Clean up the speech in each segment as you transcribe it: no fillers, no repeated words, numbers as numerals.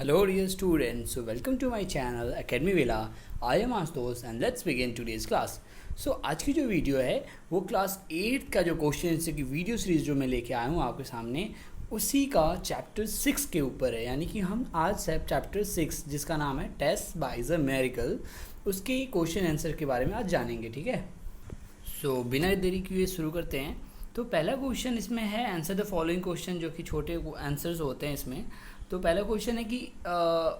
Hello dear students, so welcome to my channel Academy Villa. I am Astos and let's begin today's class. So आज की जो video है वो class 8 का जो क्वेश्चन की वीडियो सीरीज़ जो मैं लेके आया हूँ आपके सामने उसी का चैप्टर 6 के ऊपर है। यानी कि हम आज से चैप्टर 6 जिसका नाम है टेस बाइज अ मेरिकल उसके क्वेश्चन आंसर के बारे में आज जानेंगे। ठीक है, सो बिना देरी किए शुरू करते हैं। तो पहला क्वेश्चन इसमें है आंसर द फॉलोइंग क्वेश्चन, जो कि छोटे आंसर्स होते हैं इसमें। तो पहला क्वेश्चन है कि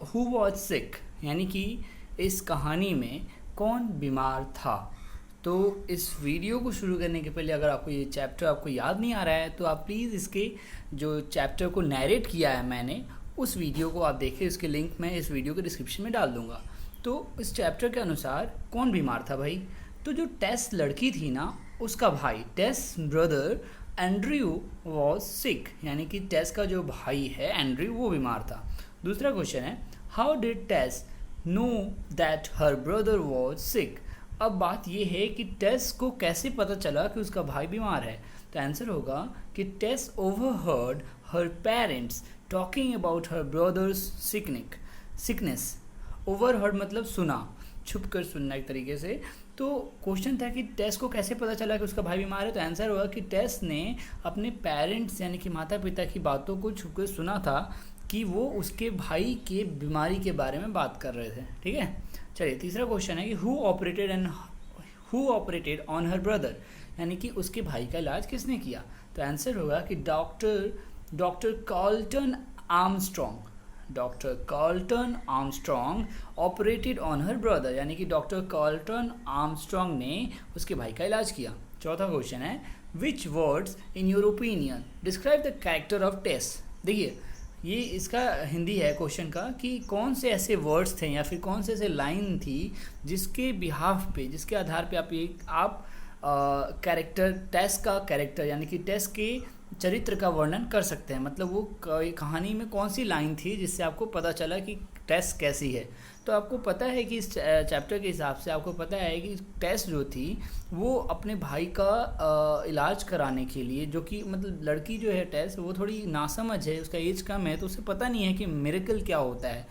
हु वॉज सिक, यानी कि इस कहानी में कौन बीमार था। तो इस वीडियो को शुरू करने के पहले अगर आपको ये चैप्टर आपको याद नहीं आ रहा है तो आप प्लीज़ इसके जो चैप्टर को नैरेट किया है मैंने उस वीडियो को आप देखें, इसके लिंक मैं इस वीडियो के डिस्क्रिप्शन में डाल दूँगा। तो इस चैप्टर के अनुसार कौन बीमार था भाई, तो जो टेस लड़की थी ना उसका भाई टेस ब्रदर एंड्रयू वॉज सिक, यानी कि टेस का जो भाई है एंड्रयू वो बीमार था। दूसरा क्वेश्चन है how did Tess know that her brother was sick. अब बात ये है कि टेस को कैसे पता चला कि उसका भाई बीमार है। तो आंसर होगा कि Tess overheard her parents talking about her brother's sickness. Overheard मतलब सुना, छुप कर सुनना एक तरीके से। तो क्वेश्चन था कि टेस को कैसे पता चला कि उसका भाई बीमार है। तो आंसर होगा कि टेस ने अपने पेरेंट्स यानी कि माता पिता की बातों को छुप कर सुना था कि वो उसके भाई के बीमारी के बारे में बात कर रहे थे। ठीक है, चलिए तीसरा क्वेश्चन है कि who operated on her brother, यानी कि उसके भाई का इलाज किसने किया। तो आंसर होगा कि doctor Carlton Armstrong operated on her brother, यानी कि डॉक्टर कार्ल्टन आर्मस्ट्रॉन्ग ने उसके भाई का इलाज किया। चौथा क्वेश्चन है which words in your opinion describe the character of Tess. देखिए ये इसका हिंदी है क्वेश्चन का कि कौन से ऐसे वर्ड्स थे या फिर कौन से ऐसे लाइन थी जिसके बिहाफ पे, जिसके आधार पे आप कैरेक्टर टेस का कैरेक्टर यानी कि टेस के चरित्र का वर्णन कर सकते हैं। मतलब वो कहानी में कौन सी लाइन थी जिससे आपको पता चला कि टेस कैसी है। तो आपको पता है कि इस चैप्टर के हिसाब से आपको पता है कि टेस जो थी वो अपने भाई का इलाज कराने के लिए, जो कि मतलब लड़की जो है टेस वो थोड़ी नासमझ है, उसका एज कम है, तो उसे पता नहीं है कि मिरेकल क्या होता है।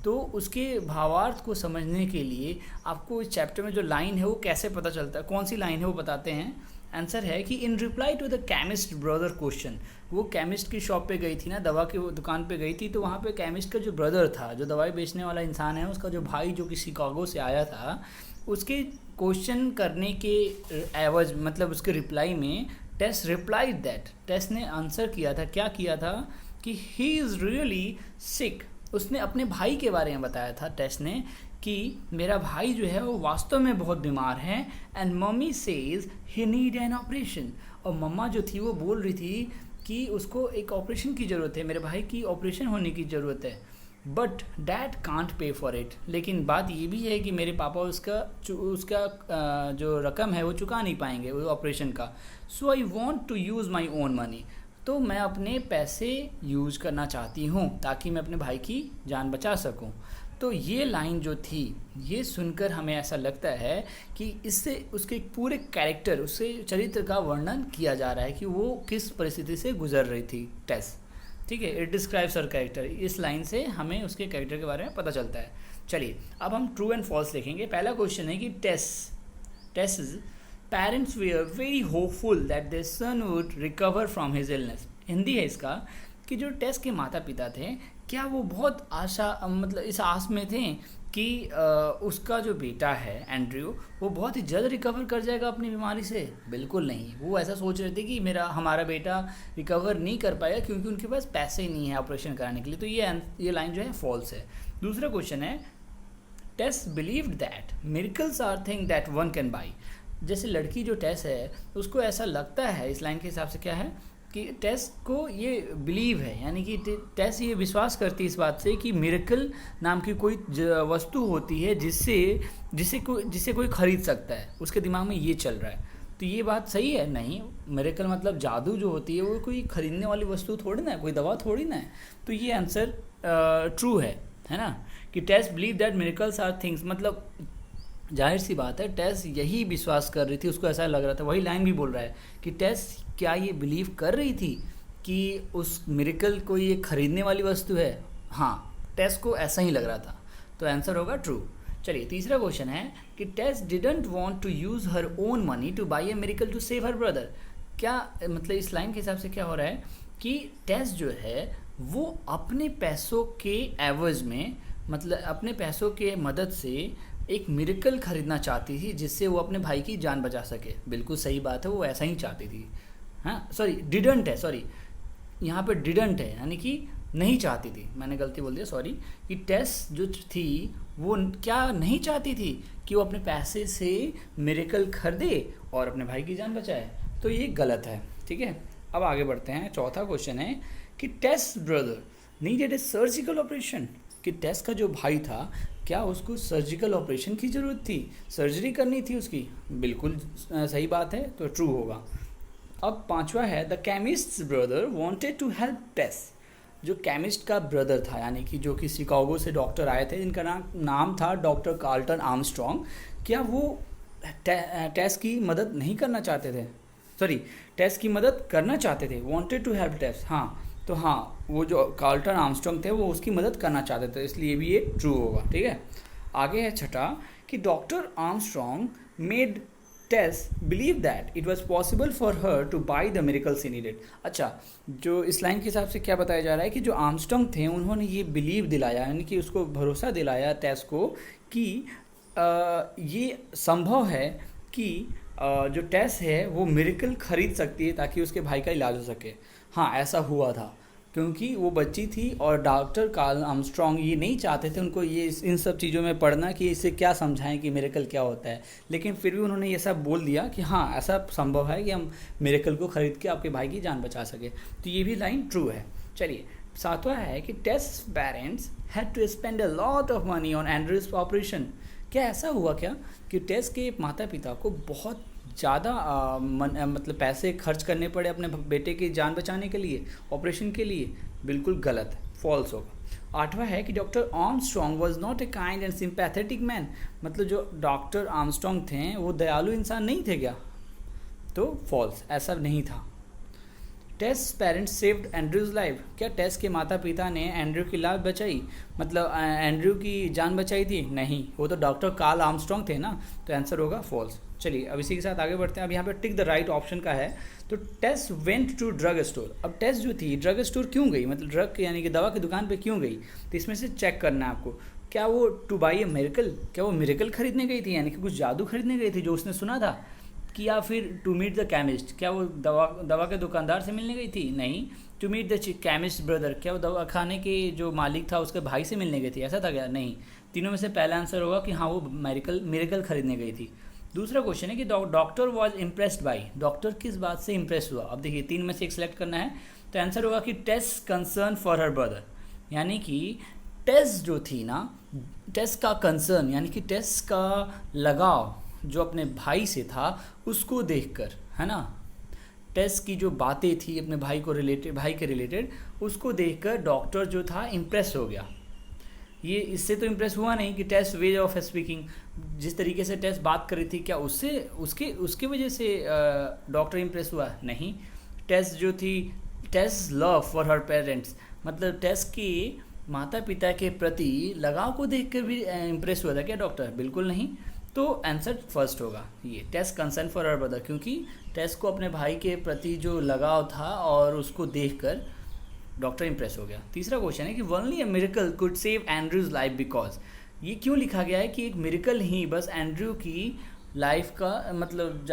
तो उसके भावार्थ को समझने के लिए आपको इस चैप्टर में जो लाइन है वो कैसे पता चलता है, कौन सी लाइन है वो बताते हैं। आंसर है कि in reply to the chemist brother question. वो केमिस्ट की शॉप पे गई थी ना, दवा की दुकान पे गई थी, तो वहाँ पे केमिस्ट का जो ब्रदर था, जो दवाई बेचने वाला इंसान है, उसका जो भाई जो कि शिकागो से आया था, उसके क्वेश्चन करने के एवज मतलब उसके रिप्लाई में टेस रिप्लाइड दैट, टेस ने आंसर किया था, क्या किया था कि ही इज़ रियली सिक। उसने अपने भाई के बारे में बताया था टेस ने कि मेरा भाई जो है वो वास्तव में बहुत बीमार है and mummy says he need an operation. और मम्मा जो थी वो बोल रही थी कि उसको एक ऑपरेशन की ज़रूरत है, मेरे भाई की ऑपरेशन होने की ज़रूरत है, but dad can't pay for it. लेकिन बात ये भी है कि मेरे पापा उसका जो रकम है वो चुका नहीं पाएंगे वो ऑपरेशन का। So I want to use my own money, तो मैं अपने पैसे यूज़ करना चाहती हूँ ताकि मैं अपने भाई की जान बचा सकूँ। तो ये लाइन जो थी ये सुनकर हमें ऐसा लगता है कि इससे उसके पूरे कैरेक्टर, उसके चरित्र का वर्णन किया जा रहा है कि वो किस परिस्थिति से गुजर रही थी टेस। ठीक है, इट डिस्क्राइब्स हर कैरेक्टर। इस लाइन से हमें उसके कैरेक्टर के बारे में पता चलता है। चलिए अब हम ट्रू एंड फॉल्स देखेंगे। पहला क्वेश्चन है कि Tess parents were very hopeful that their son would recover from his illness. Hindi है इसका कि जो टेस के माता पिता थे क्या वो बहुत मतलब इस आस में थे कि उसका जो बेटा है एंड्रयू वो बहुत ही जल्द रिकवर कर जाएगा अपनी बीमारी से। बिल्कुल नहीं, वो ऐसा सोच रहे थे कि हमारा बेटा रिकवर नहीं कर पाएगा क्योंकि उनके पास पैसे ही नहीं है ऑपरेशन कराने के लिए। तो ये लाइन जो है फॉल्स है। दूसरा क्वेश्चन है Tess believed that miracles are thing that one can buy. जैसे लड़की जो टेस है उसको ऐसा लगता है, इस लाइन के हिसाब से क्या है कि टेस को ये बिलीव है, यानी कि टेस ये विश्वास करती है इस बात से कि मिरेकल नाम की कोई वस्तु होती है जिसे कोई खरीद सकता है। उसके दिमाग में ये चल रहा है। तो ये बात सही है? नहीं, मिरेकल मतलब जादू जो होती है वो कोई खरीदने वाली वस्तु थोड़ी ना है, कोई दवा थोड़ी ना है। तो ये आंसर ट्रू है ना, कि Tess believe that miracles are things. मतलब जाहिर सी बात है टेस यही विश्वास कर रही थी, उसको ऐसा लग रहा था। वही लाइन भी बोल रहा है कि टेस क्या ये बिलीव कर रही थी कि उस मिरेकल को ये खरीदने वाली वस्तु है। हाँ, टेस को ऐसा ही लग रहा था, तो आंसर होगा ट्रू। चलिए तीसरा क्वेश्चन है कि Tess didn't want to use her own money to buy a miracle to save her brother. क्या मतलब इस लाइन के हिसाब से क्या हो रहा है कि टेस जो है वो अपने पैसों के एवज में, मतलब अपने पैसों के मदद से एक मिरेकल खरीदना चाहती थी जिससे वो अपने भाई की जान बचा सके। बिल्कुल सही बात है, वो ऐसा ही चाहती थी। हाँ सॉरी, डिडंट है, सॉरी यहाँ पे डिडंट है, यानी कि नहीं चाहती थी, मैंने गलती बोल दिया, सॉरी। कि टेस जो थी वो क्या नहीं चाहती थी कि वो अपने पैसे से मिरेकल खरीदे और अपने भाई की जान बचाए, तो ये गलत है। ठीक है, अब आगे बढ़ते हैं। चौथा क्वेश्चन है कि Tess brother needed a surgical operation. कि टेस का जो भाई था क्या उसको सर्जिकल ऑपरेशन की ज़रूरत थी, सर्जरी करनी थी उसकी। बिल्कुल सही बात है, तो ट्रू होगा। अब पांचवा है the chemist brother wanted to help Tess. जो केमिस्ट का ब्रदर था, यानी कि जो कि शिकागो से डॉक्टर आए थे, जिनका नाम था डॉक्टर कार्ल्टन आर्मस्ट्रॉन्ग, क्या वो टेस की मदद नहीं करना चाहते थे, सॉरी टेस की मदद करना चाहते थे, वांटेड टू हेल्प टेस। हाँ तो हाँ, वो जो कार्ल्टन आर्मस्ट्रॉन्ग थे वो उसकी मदद करना चाहते थे, इसलिए भी ये ट्रू होगा। ठीक है, आगे है छठा कि doctor Armstrong made Tess believe that it was possible for her to buy the miracles he needed. अच्छा, जो इस लाइन के हिसाब से क्या बताया जा रहा है कि जो आर्मस्ट्रॉन्ग थे उन्होंने ये बिलीव दिलाया, यानी कि उसको भरोसा दिलाया टेस को कि ये संभव है कि जो टेस है वो मिरेकल खरीद सकती है ताकि उसके भाई का इलाज हो सके। हाँ ऐसा हुआ था, क्योंकि वो बच्ची थी और डॉक्टर कार्ल आर्मस्ट्रॉन्ग ये नहीं चाहते थे उनको ये इन सब चीज़ों में पढ़ना कि इससे क्या समझाएं कि मिरेकल क्या होता है, लेकिन फिर भी उन्होंने ये सब बोल दिया कि हाँ ऐसा संभव है कि हम मिरेकल को ख़रीद के आपके भाई की जान बचा सके, तो ये भी लाइन ट्रू है। चलिए सातवां है कि Tess parents had to spend a lot of money on Andrew's operation. क्या ऐसा हुआ क्या कि टेस के माता पिता को बहुत ज़्यादा मतलब पैसे खर्च करने पड़े अपने बेटे की जान बचाने के लिए, ऑपरेशन के लिए? बिल्कुल गलत है, फॉल्स होगा। आठवां है कि doctor Armstrong was not a kind and sympathetic man. मतलब जो डॉक्टर आर्मस्ट्रॉन्ग थे वो दयालु इंसान नहीं थे क्या? तो फॉल्स, ऐसा नहीं था। टेस पेरेंट्स सेव्ड एंड्रयूज लाइफ। क्या टेस के माता पिता ने एंड्रयू की लाइफ बचाई, मतलब एंड्रयू की जान बचाई थी? नहीं, वो तो डॉक्टर कार्ल आर्मस्ट्रॉन्ग थे ना, तो आंसर होगा फॉल्स। चलिए अब इसी के साथ आगे बढ़ते हैं। अब यहाँ पे टिक द राइट ऑप्शन का है, तो टेस वेंट टू ड्रग स्टोर। अब टेस जो थी ड्रग स्टोर क्यों गई, मतलब ड्रग यानी कि दवा की दुकान पे क्यों गई? तो इसमें से चेक करना है आपको, क्या वो टू बाई ए मिरेकल, क्या वो मिरेकल खरीदने गई थी, यानी कि कुछ जादू खरीदने गई थी जो उसने सुना था, कि या फिर टू मीट द केमिस्ट, क्या वो दवा के दुकानदार से मिलने गई थी? नहीं। To meet the chemist brother, क्या वो दवा खाने के जो मालिक था उसके भाई से मिलने गई थी, ऐसा था क्या? नहीं। तीनों में से पहला आंसर होगा कि हाँ वो मिरेकल खरीदने गई थी। दूसरा क्वेश्चन है कि doctor was impressed by. Doctor किस बात से इम्प्रेस हुआ? अब देखिए तीन में से एक सिलेक्ट करना है, तो आंसर होगा कि टेस कंसर्न फॉर हर ब्रदर, यानी कि टेस जो थी ना, टेस का कंसर्न यानी कि टेस का लगाव जो अपने भाई से था उसको देखकर, है ना, टेस की जो बातें थी अपने भाई के रिलेटेड उसको देखकर डॉक्टर जो था इम्प्रेस हो गया। ये इससे तो इम्प्रेस हुआ नहीं कि टेस वे ऑफ स्पीकिंग, जिस तरीके से टेस बात कर रही थी, क्या उसके वजह से डॉक्टर इम्प्रेस हुआ? नहीं। टेस जो थी, टेस लव फॉर हर पेरेंट्स, मतलब टेस की माता पिता के प्रति लगाव को देखकर भी इम्प्रेस हुआ था क्या डॉक्टर? बिल्कुल नहीं। तो आंसर फर्स्ट होगा ये, टेस कंसर्न फॉर हर ब्रदर, क्योंकि टेस को अपने भाई के प्रति जो लगाव था और उसको देखकर डॉक्टर इम्प्रेस हो गया। तीसरा क्वेश्चन है कि only a miracle could save Andrews life because. ये क्यों लिखा गया है कि एक मिरेकल ही बस एंड्रयू की लाइफ का मतलब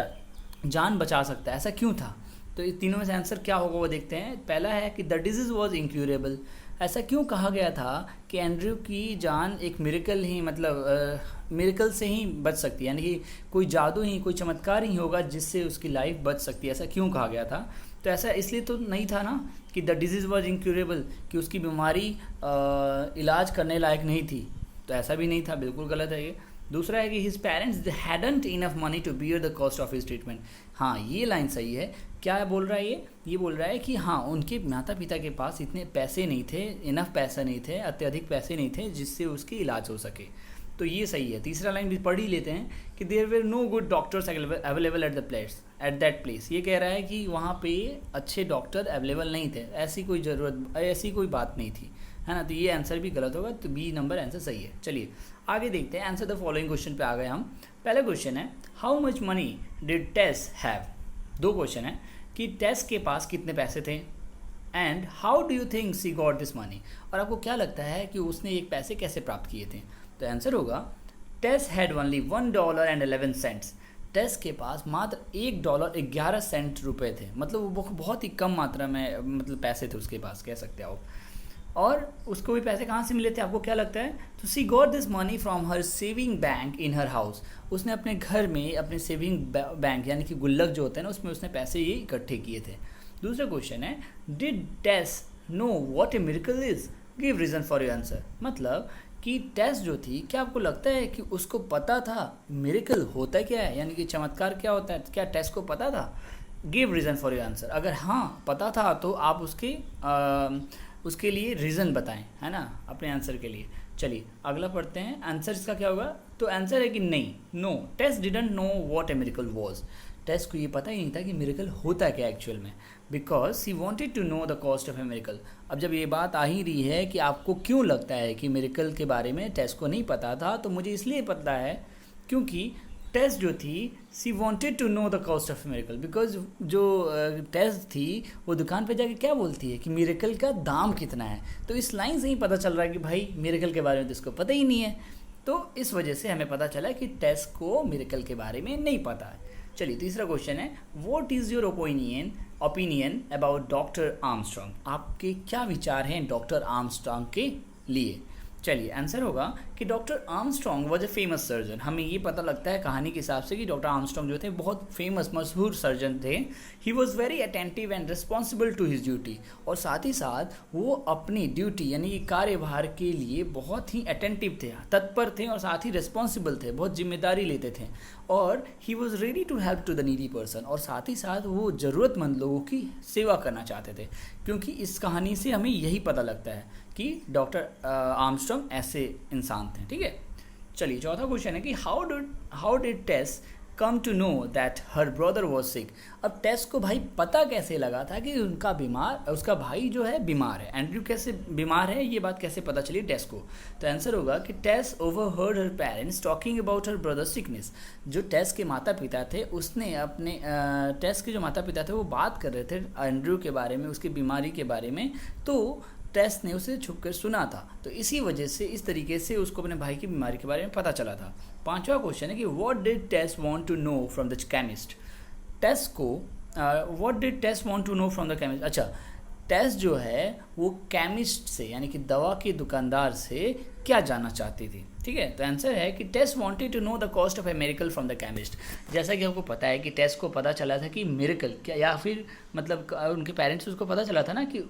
जान बचा सकता है, ऐसा क्यों था? तो इस तीनों में से आंसर क्या होगा वो देखते हैं। पहला है कि द डिजीज़ वॉज इंक्यूरेबल। ऐसा क्यों कहा गया था कि एंड्रयू की जान एक मिरेकल ही, मतलब मिरेकल से ही बच सकती है, यानी कि कोई जादू ही, कोई चमत्कार ही होगा जिससे उसकी लाइफ बच सकती है, ऐसा क्यों कहा गया था? तो ऐसा इसलिए तो नहीं था ना कि द डिजीज़ वॉज इंक्यूरेबल, कि उसकी बीमारी इलाज करने लायक नहीं थी, तो ऐसा भी नहीं था, बिल्कुल गलत है ये। दूसरा है कि his parents hadn't enough money to bear the cost of his treatment. हाँ ये लाइन सही है। क्या बोल रहा है ये बोल रहा है कि हाँ उनके माता पिता के पास इतने पैसे नहीं थे, इनफ पैसा नहीं थे, अत्यधिक पैसे नहीं थे जिससे उसकी इलाज हो सके, तो ये सही है। तीसरा लाइन भी पढ़ ही लेते हैं कि there were no good doctors available at that place. ये कह रहा है कि वहाँ पे अच्छे डॉक्टर अवेलेबल नहीं थे, ऐसी कोई बात नहीं थी, है ना, तो ये आंसर भी गलत होगा, तो बी नंबर आंसर सही है। चलिए आगे देखते हैं, आंसर द फॉलोइंग क्वेश्चन पे आ गए हम। पहला क्वेश्चन है how much money did Tess have. दो क्वेश्चन है कि टेस के पास कितने पैसे थे and how do you think she got this money, और आपको क्या लगता है कि उसने एक पैसे कैसे प्राप्त किए थे। तो आंसर होगा टेस हैड ओनली $1.11। टेस के पास मात्र $1.11 रुपये थे, मतलब वो बहुत ही कम मात्रा में मतलब पैसे थे उसके पास, कह सकते हो आप। और उसको भी पैसे कहाँ से मिले थे, आपको क्या लगता है। तो she got this money from her saving bank in her house. उसने अपने घर में अपने सेविंग बैंक यानी कि गुल्लक जो होते हैं ना, उसमें उसने पैसे ये इकट्ठे किए थे। दूसरा क्वेश्चन है did Tess know what a miracle is, give reason for your answer. मतलब कि टेस जो थी, क्या आपको लगता है कि उसको पता था मिरेकल होता क्या है, यानी कि चमत्कार क्या होता है, क्या टेस को पता था। Give reason for your answer. अगर हाँ पता था तो आप उसके लिए रीज़न बताएं, है ना, अपने आंसर के लिए। चलिए अगला पढ़ते हैं, आंसर इसका क्या होगा। तो आंसर है कि नहीं, no, Tess didn't know what a miracle was. Tess को ये पता ही नहीं था कि मिरेकल होता क्या एक्चुअल में, because she wanted to know the cost of a miracle. अब जब ये बात आ ही रही है कि आपको क्यों लगता है कि मिरेकल के बारे में टेस को नहीं पता था, तो मुझे इसलिए पता है क्योंकि टेस जो थी she wanted to know the cost of miracle, because जो टेस थी वो दुकान पे जाके क्या बोलती है कि मिरेकल का दाम कितना है। तो इस लाइन से ही पता चल रहा है कि भाई मिरेकल के बारे में तो इसको पता ही नहीं है, तो इस वजह से हमें पता चला कि टेस को मिरेकल के बारे में नहीं पता है। चलिए तीसरा क्वेश्चन है what is your opinion about doctor Armstrong. आपके क्या विचार हैं डॉक्टर आर्मस्ट्रॉन्ग के लिए। चलिए आंसर होगा कि doctor Armstrong was a famous surgeon. हमें ये पता लगता है कहानी के हिसाब से कि डॉक्टर आर्मस्ट्रॉन्ग जो थे बहुत फेमस मशहूर सर्जन थे। He was very attentive and responsible to his duty, और साथ ही साथ वो अपनी ड्यूटी यानी कि कार्यभार के लिए बहुत ही अटेंटिव थे, तत्पर थे, और साथ ही रिस्पॉन्सिबल थे, बहुत जिम्मेदारी लेते थे। और he was ready to help to the needy person, और साथ ही साथ वो ज़रूरतमंद लोगों की सेवा करना चाहते थे। क्योंकि इस कहानी से हमें यही पता लगता है कि डॉक्टर आर्मस्ट्रॉन्ग ऐसे इंसान थे। ठीक है, चलिए चौथा क्वेश्चन है कि how did Tess come to know that her brother was sick. अब टेस को भाई पता कैसे लगा था कि उसका भाई जो है बीमार है, एंड्रयू कैसे बीमार है, ये बात कैसे पता चली टेस को। तो आंसर होगा कि Tess overheard her parents talking about her brother sickness. जो टेस के माता पिता थे उसने अपने टेस के जो माता पिता थे वो बात कर रहे थे एंड्रयू के बारे में, उसकी बीमारी के बारे में, तो टेस ने उसे छुप कर सुना था। तो इसी वजह से इस तरीके से उसको अपने भाई की बीमारी के बारे में पता चला था। पांचवा क्वेश्चन है कि what did Tess want to know from the chemist. Tess को what did Tess want to know from the chemist. अच्छा, टेस जो है वो केमिस्ट से यानी कि दवा के दुकानदार से क्या जानना चाहती थी। ठीक है, तो आंसर है कि Tess wanted to know the cost of a miracle from the chemist. जैसा कि आपको पता है कि टेस को पता चला था कि मिरेकल क्या, या फिर मतलब उनके पेरेंट्स उसको पता चला था ना कि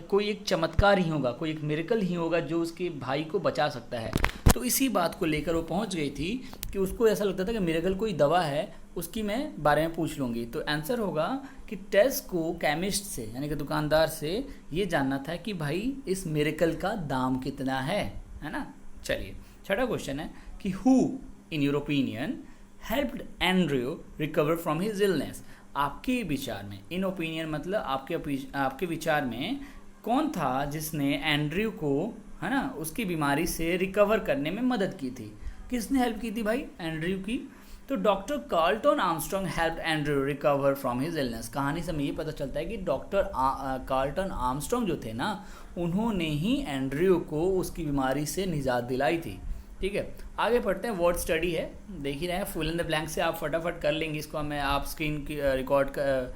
कोई एक चमत्कार ही होगा, कोई एक मिरेकल ही होगा जो उसके भाई को बचा सकता है। तो इसी बात को लेकर वो पहुंच गई थी कि उसको ऐसा लगता था कि मिरेकल कोई दवा है, उसकी मैं बारे में पूछ लूँगी। तो आंसर होगा कि टेस को केमिस्ट से यानी कि दुकानदार से ये जानना था कि भाई इस मिरेकल का दाम कितना है ना। चलिए छठा क्वेश्चन है कि who in your opinion helped Andrew recover from his illness. आपके विचार में, इन ओपिनियन मतलब आपके विचार में कौन था जिसने एंड्रयू को, है ना, उसकी बीमारी से रिकवर करने में मदद की थी। किसने हेल्प की थी भाई एंड्रयू की। तो doctor Carlton Armstrong help Andrew recover from his illness. कहानी से हमें ये पता चलता है कि डॉक्टर कार्लटन आर्मस्ट्रॉन्ग जो थे ना, उन्होंने ही एंड्रयू को उसकी बीमारी से निजात दिलाई थी। ठीक है, आगे पढ़ते हैं। वर्ड स्टडी है, देख ही रहे हैं, फुल इन द ब्लैंक से आप फटाफट कर लेंगे इसको। मैं आप स्क्रीन की रिकॉर्ड कर,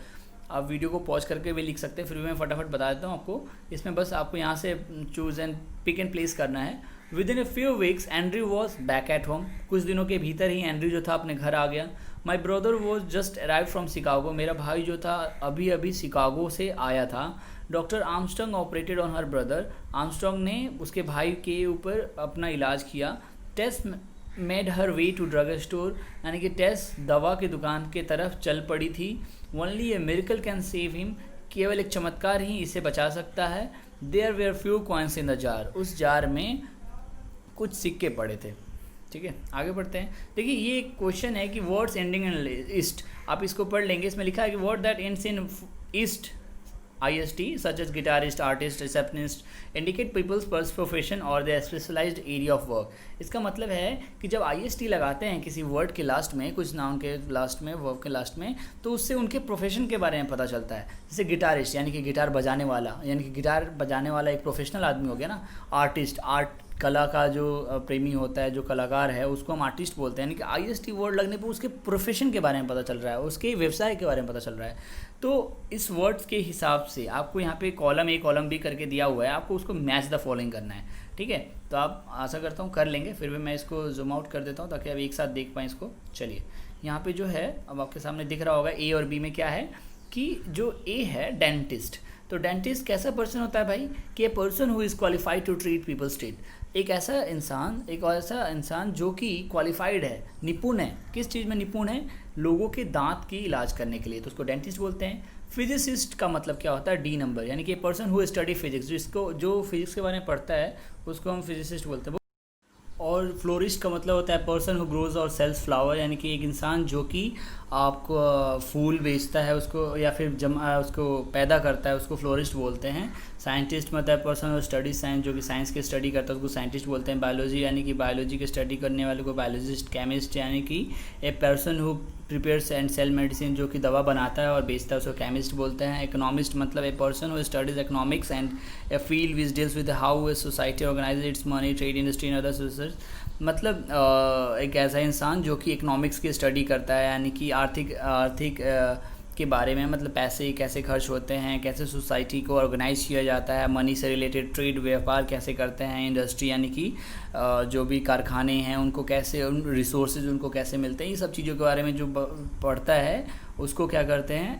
आप वीडियो को पॉज करके भी लिख सकते हैं, फिर भी मैं फटाफट बता देता हूँ आपको। इसमें बस आपको यहाँ से choose and pick and place करना है। Within a few weeks Andrew was back at home. कुछ दिनों के भीतर ही एंड्रयू जो था अपने घर आ गया। My brother was just arrive from Chicago. मेरा भाई जो था अभी अभी शिकागो से आया था। Doctor Armstrong operated on her brother. Armstrong ने उसके भाई के ऊपर अपना इलाज किया। Tess made her way to drug store, यानी कि टेस दवा की दुकान के तरफ चल पड़ी थी। Only a miracle can save him. केवल एक चमत्कार ही इसे बचा सकता है। There were few coins in the jar. उस जार में कुछ सिक्के पड़े थे। ठीक है, आगे बढ़ते हैं। देखिए ये एक क्वेश्चन है कि वर्ड्स एंडिंग इन ईस्ट, आप इसको पढ़ लेंगे। इसमें लिखा है कि word that ends in east IST such as guitarist, artist, receptionist indicate people's profession or their specialized area of work. इसका मतलब है कि जब IST लगाते हैं किसी वर्ड के लास्ट में, कुछ नाउन के लास्ट में, वर्ब के लास्ट में, तो उससे उनके प्रोफेशन के बारे में पता चलता है. जैसे गिटारिस्ट यानी कि गिटार बजाने वाला, यानी कि गिटार बजाने वाला एक प्रोफेशनल आदमी हो गया ना. आर्टिस्ट, कला का जो प्रेमी होता है, जो कलाकार है, उसको हम आर्टिस्ट बोलते हैं. यानी कि IST वर्ड लगने पर उसके प्रोफेशन के बारे में पता चल रहा है, उसके व्यवसाय के बारे में पता चल रहा है. तो इस वर्ड्स के हिसाब से आपको यहाँ पे कॉलम A कॉलम B करके दिया हुआ है, आपको उसको मैच द फॉलोइंग करना है. ठीक है, तो आप आशा करता हूँ कर लेंगे. फिर भी मैं इसको जूम आउट कर देता हूँ ताकि आप एक साथ देख पाएँ इसको. चलिए, यहाँ पे जो है अब आपके सामने दिख रहा होगा A और B में क्या है कि जो A है डेंटिस्ट. तो डेंटिस्ट कैसा पर्सन होता है भाई कि a person who is qualified to treat people state. एक ऐसा इंसान जो कि क्वालिफाइड है, निपुण है. किस चीज़ में निपुण है? लोगों के दांत की इलाज करने के लिए, तो उसको डेंटिस्ट बोलते हैं. फिजिसिस्ट का मतलब क्या होता है? D नंबर, यानी कि पर्सन हु स्टडी फिजिक्स, जो फिजिक्स के बारे में पढ़ता है उसको हम फिजिसिस्ट बोलते हैं. और फ्लोरिस्ट का मतलब होता है पर्सन हु ग्रोज और सेल्स फ्लावर, यानी कि एक इंसान जो कि आपको फूल बेचता है उसको, या फिर उसको पैदा करता है, उसको फ्लोरिस्ट बोलते हैं. साइंटिस्ट मतलब पर्सन हु स्टडी साइंस, जो कि साइंस की स्टडी करता है उसको साइंटिस्ट बोलते हैं. बायोलॉजी यानी कि बायोलॉजी की स्टडी करने वाले को बायोलॉजिस्ट. केमिस्ट यानी कि a person who prepares and sell medicine, जो कि दवा बनाता है और बेचता है उसको केमिस्ट बोलते हैं. इकोनॉमिस्ट मतलब a person who studies economics and a field which deals with how a society organize its money, trade, industry and other sources. मतलब एक ऐसा इंसान जो कि इकोनॉमिक्स की स्टडी करता है, यानी कि आर्थिक के बारे में, मतलब पैसे कैसे खर्च होते हैं, कैसे सोसाइटी को ऑर्गेनाइज किया जाता है, मनी से रिलेटेड, ट्रेड व्यापार कैसे करते हैं, इंडस्ट्री यानी कि जो भी कारखाने हैं उनको कैसे, उन रिसोर्सेज उनको कैसे मिलते हैं, ये सब चीज़ों के बारे में जो पढ़ता है उसको क्या करते हैं?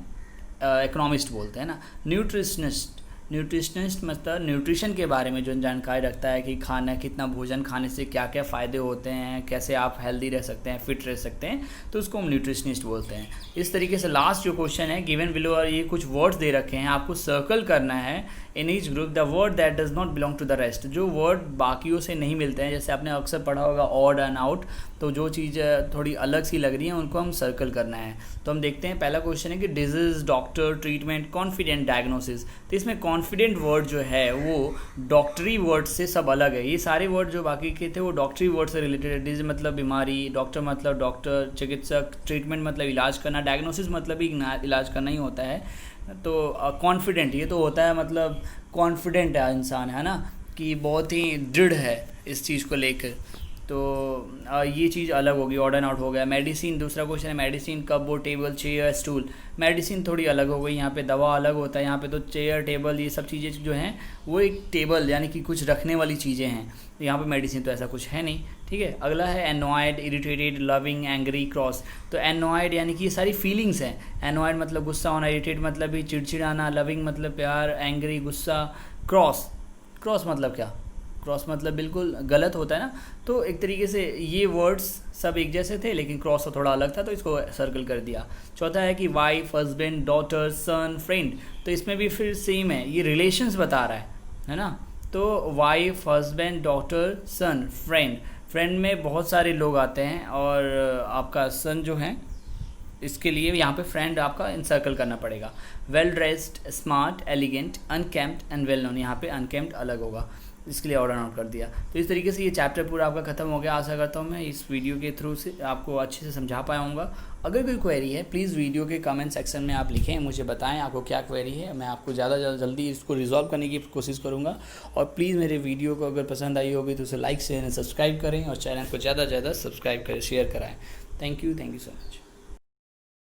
इकोनॉमिस्ट बोलते हैं ना. न्यूट्रिशनिस्ट मतलब न्यूट्रिशन के बारे में जो जानकारी रखता है कि खाना, कितना भोजन खाने से क्या क्या फ़ायदे होते हैं, कैसे आप हेल्दी रह सकते हैं, फिट रह सकते हैं, तो उसको हम न्यूट्रिशनिस्ट बोलते हैं. इस तरीके से लास्ट जो क्वेश्चन है गिवन बिलो, और ये कुछ वर्ड्स दे रखे हैं, आपको सर्कल करना है in each group the word that does not belong to the rest. जो वर्ड बाकियों से नहीं मिलते हैं, जैसे आपने अक्सर पढ़ा होगा ऑड एंड आउट, तो जो चीज़ थोड़ी अलग सी लग रही है उनको हम सर्कल करना है. तो हम देखते हैं, पहला क्वेश्चन है कि disease, doctor, treatment, confident, diagnosis. तो इसमें कॉन्फिडेंट वर्ड जो है वो डॉक्टरी वर्ड से सब अलग है. ये सारे वर्ड जो बाकी के थे वो डॉक्टरी वर्ड से रिलेटेड है. डिजीज मतलब बीमारी, डॉक्टर मतलब डॉक्टर, चिकित्सक, ट्रीटमेंट मतलब इलाज करना, डायग्नोसिस मतलब भी इलाज करना ही होता है. तो कॉन्फिडेंट, ये तो होता है मतलब कॉन्फिडेंट है इंसान, है ना, कि बहुत ही दृढ़ है इस चीज़ को लेकर. तो ये चीज़ अलग होगी, ऑर्डर एंड आउट हो गया. मेडिसिन, दूसरा क्वेश्चन है medicine, cupboard, table, chair, stool. Medicine थोड़ी अलग हो गई, यहाँ पे दवा अलग होता है, यहाँ पे तो चेयर, टेबल, ये सब चीज़ें जो हैं वो एक टेबल यानी कि कुछ रखने वाली चीज़ें हैं. यहाँ पे मेडिसिन तो ऐसा कुछ है नहीं. ठीक है, अगला है annoyed, irritated, loving, angry, cross. तो एनॉयड यानी कि ये सारी फीलिंग्स हैं. एनॉयड मतलब गुस्सा होना, इरिटेट मतलब भी चिड़चिड़ाना, लविंग मतलब प्यार, एंग्री गुस्सा, क्रॉस मतलब क्या? क्रॉस मतलब बिल्कुल गलत होता है ना. तो एक तरीके से ये वर्ड्स सब एक जैसे थे लेकिन क्रॉस तो थोड़ा अलग था, तो इसको सर्कल कर दिया. चौथा है कि वाइफ, हस्बैंड, डॉटर, सन, फ्रेंड. तो इसमें भी फिर सेम है, ये रिलेशंस बता रहा है ना. तो वाइफ, हस्बैंड, डॉटर, सन, फ्रेंड में बहुत सारे लोग आते हैं, और आपका सन जो है इसके लिए यहाँ पे फ्रेंड आपका इनसर्कल करना पड़ेगा. Well dressed, smart, elegant, unkempt and well known. यहाँ पे अनकेम्प्ड अलग होगा, इसके लिए ऑर्डर आउट कर दिया. तो इस तरीके से ये चैप्टर पूरा आपका ख़त्म हो गया. आशा करता हूँ मैं इस वीडियो के थ्रू से आपको अच्छे से समझा पाया हूँगा. अगर कोई क्वेरी है प्लीज़ वीडियो के कमेंट सेक्शन में आप लिखें, मुझे बताएं आपको क्या क्वेरी है. मैं आपको ज़्यादा जल्दी इसको रिजॉल्व करने की कोशिश करूँगा. और प्लीज़ मेरे वीडियो को अगर पसंद आई होगी तो उसे लाइक, शेयर एंड सब्सक्राइब करें, और चैनल को ज़्यादा से ज़्यादा सब्सक्राइब करें, शेयर कराएँ. Thank you so much.